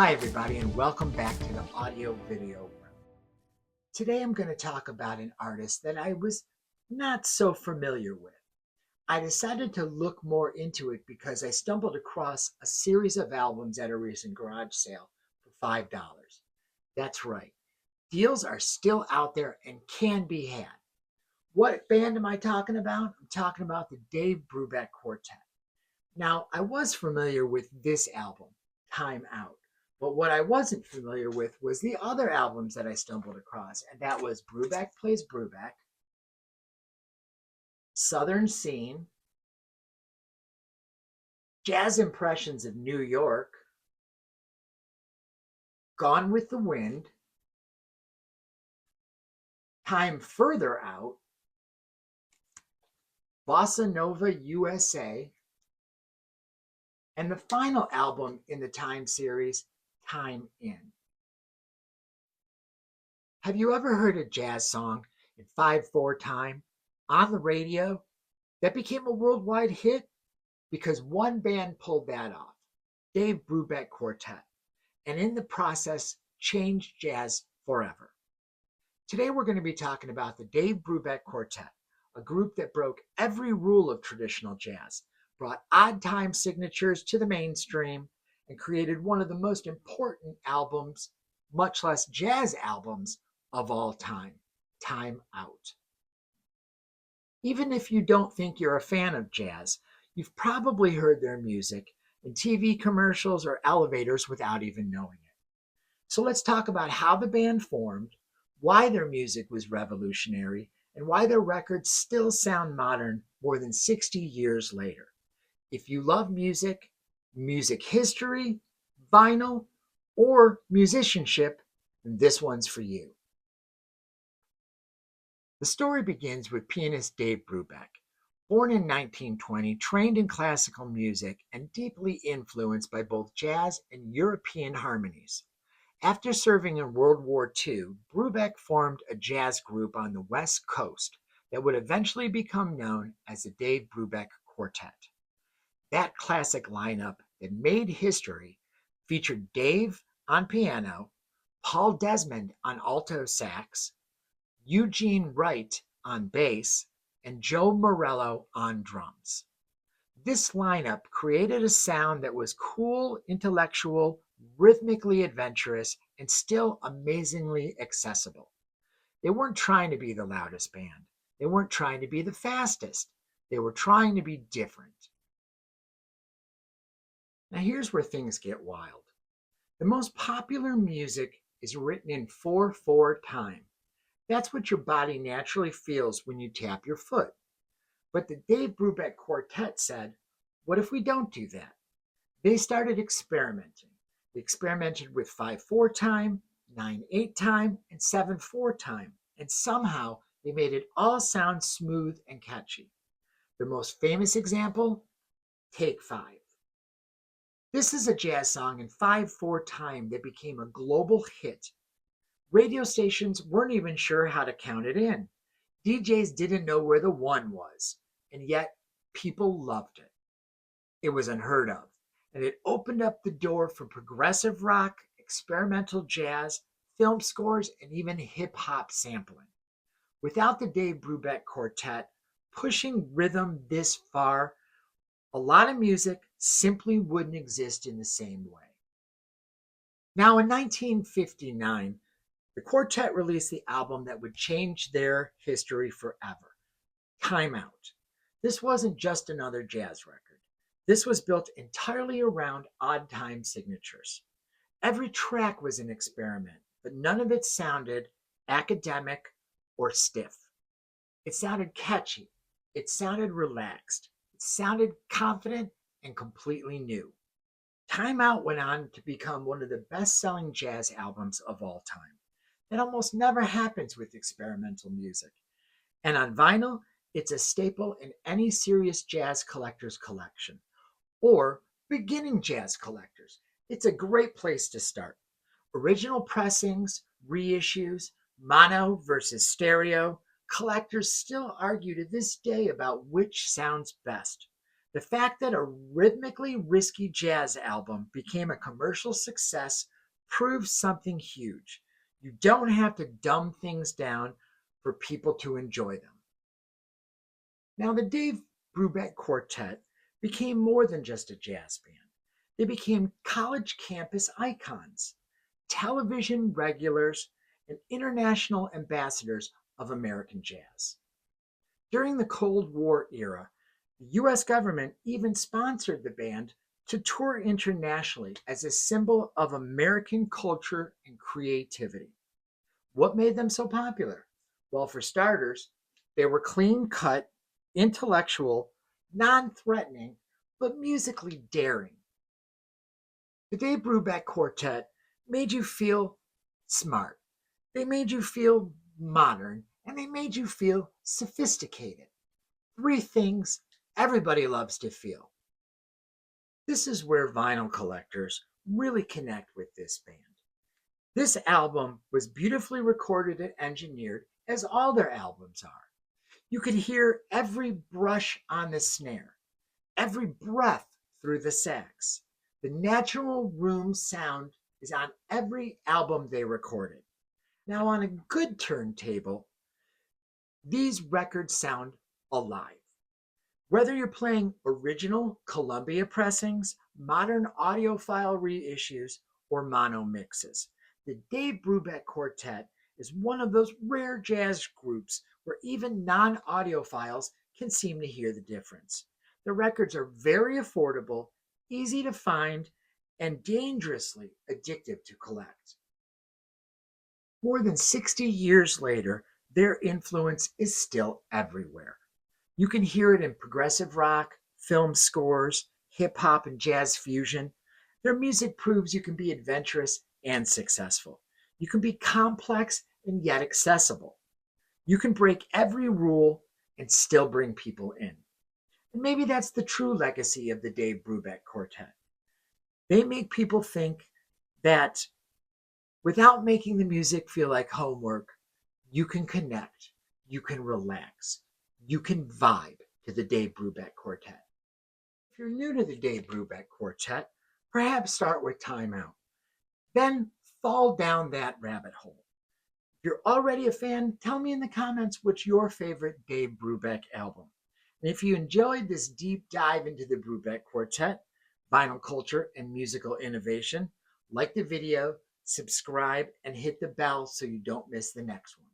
Hi everybody and welcome back to the audio video room. Today I'm going to talk about an artist that I was not so familiar with. I decided to look more into it because I stumbled across a series of albums at a recent garage sale for $5. That's right. Deals are still out there and can be had. What band am I talking about? I'm talking about the Dave Brubeck Quartet. Now, I was familiar with this album, Time Out. But what I wasn't familiar with was the other albums that I stumbled across, and that was Brubeck Plays Brubeck, Southern Scene, Jazz Impressions of New York, Gone with the Wind, Time Further Out, Bossa Nova USA, and the final album in the Time series, Time In. Have you ever heard a jazz song in 5/4 time on the radio that became a worldwide hit? Because one band pulled that off, Dave Brubeck Quartet, and in the process changed jazz forever. Today we're going to be talking about the Dave Brubeck Quartet, a group that broke every rule of traditional jazz, brought odd time signatures to the mainstream, and created one of the most important albums, much less jazz albums, of all time, Time Out. Even if you don't think you're a fan of jazz, you've probably heard their music in TV commercials or elevators without even knowing it. So let's talk about how the band formed, why their music was revolutionary, and why their records still sound modern more than 60 years later. If you love music, music history, vinyl, or musicianship, then this one's for you. The story begins with pianist Dave Brubeck. Born in 1920, trained in classical music, and deeply influenced by both jazz and European harmonies. After serving in World War II, Brubeck formed a jazz group on the West Coast that would eventually become known as the Dave Brubeck Quartet. That classic lineup that made history featured Dave on piano, Paul Desmond on alto sax, Eugene Wright on bass, and Joe Morello on drums. This lineup created a sound that was cool, intellectual, rhythmically adventurous, and still amazingly accessible. They weren't trying to be the loudest band. They weren't trying to be the fastest. They were trying to be different. Now here's where things get wild. The most popular music is written in 4/4 time. That's what your body naturally feels when you tap your foot. But the Dave Brubeck Quartet said, what if we don't do that? They started experimenting. They experimented with 5/4 time, 9/8 time, and 7/4 time. And somehow they made it all sound smooth and catchy. The most famous example, Take 5. This is a jazz song in 5/4 time that became a global hit. Radio stations weren't even sure how to count it in. DJs didn't know where the one was, and yet people loved it. It was unheard of, and it opened up the door for progressive rock, experimental jazz, film scores, and even hip-hop sampling. Without the Dave Brubeck Quartet pushing rhythm this far, a lot of music simply wouldn't exist in the same way. Now, in 1959, the quartet released the album that would change their history forever, Time Out. This wasn't just another jazz record. This was built entirely around odd time signatures. Every track was an experiment, but none of it sounded academic or stiff. It sounded catchy. It sounded relaxed. It sounded confident and completely new. Time Out went on to become one of the best-selling jazz albums of all time. That almost never happens with experimental music. And on vinyl, it's a staple in any serious jazz collector's collection. Or beginning jazz collectors. It's a great place to start. Original pressings, reissues, mono versus stereo. Collectors still argue to this day about which sounds best. The fact that a rhythmically risky jazz album became a commercial success proves something huge. You don't have to dumb things down for people to enjoy them. Now, the Dave Brubeck Quartet became more than just a jazz band. They became college campus icons, television regulars, and international ambassadors of American jazz. During the Cold War era, the US government even sponsored the band to tour internationally as a symbol of American culture and creativity. What made them so popular? Well, for starters, they were clean cut, intellectual, non threatening, but musically daring. The Dave Brubeck Quartet made you feel smart. They made you feel modern, and they made you feel sophisticated. Three things everybody loves to feel. This is where vinyl collectors really connect with this band. This album was beautifully recorded and engineered, as all their albums are. You could hear every brush on the snare, every breath through the sax. The natural room sound is on every album they recorded. Now, on a good turntable, these records sound alive. Whether you're playing original Columbia pressings, modern audiophile reissues, or mono mixes, the Dave Brubeck Quartet is one of those rare jazz groups where even non audiophiles can seem to hear the difference. The records are very affordable, easy to find, and dangerously addictive to collect. More than 60 years later, their influence is still everywhere. You can hear it in progressive rock, film scores, hip hop, and jazz fusion. Their music proves you can be adventurous and successful. You can be complex and yet accessible. You can break every rule and still bring people in. And maybe that's the true legacy of the Dave Brubeck Quartet. They make people think that without making the music feel like homework, you can connect, you can relax, you can vibe to the Dave Brubeck Quartet. If you're new to the Dave Brubeck Quartet, perhaps start with Time Out. Then fall down that rabbit hole. If you're already a fan, tell me in the comments what's your favorite Dave Brubeck album. And if you enjoyed this deep dive into the Brubeck Quartet, vinyl culture, and musical innovation, like the video, subscribe, and hit the bell so you don't miss the next one.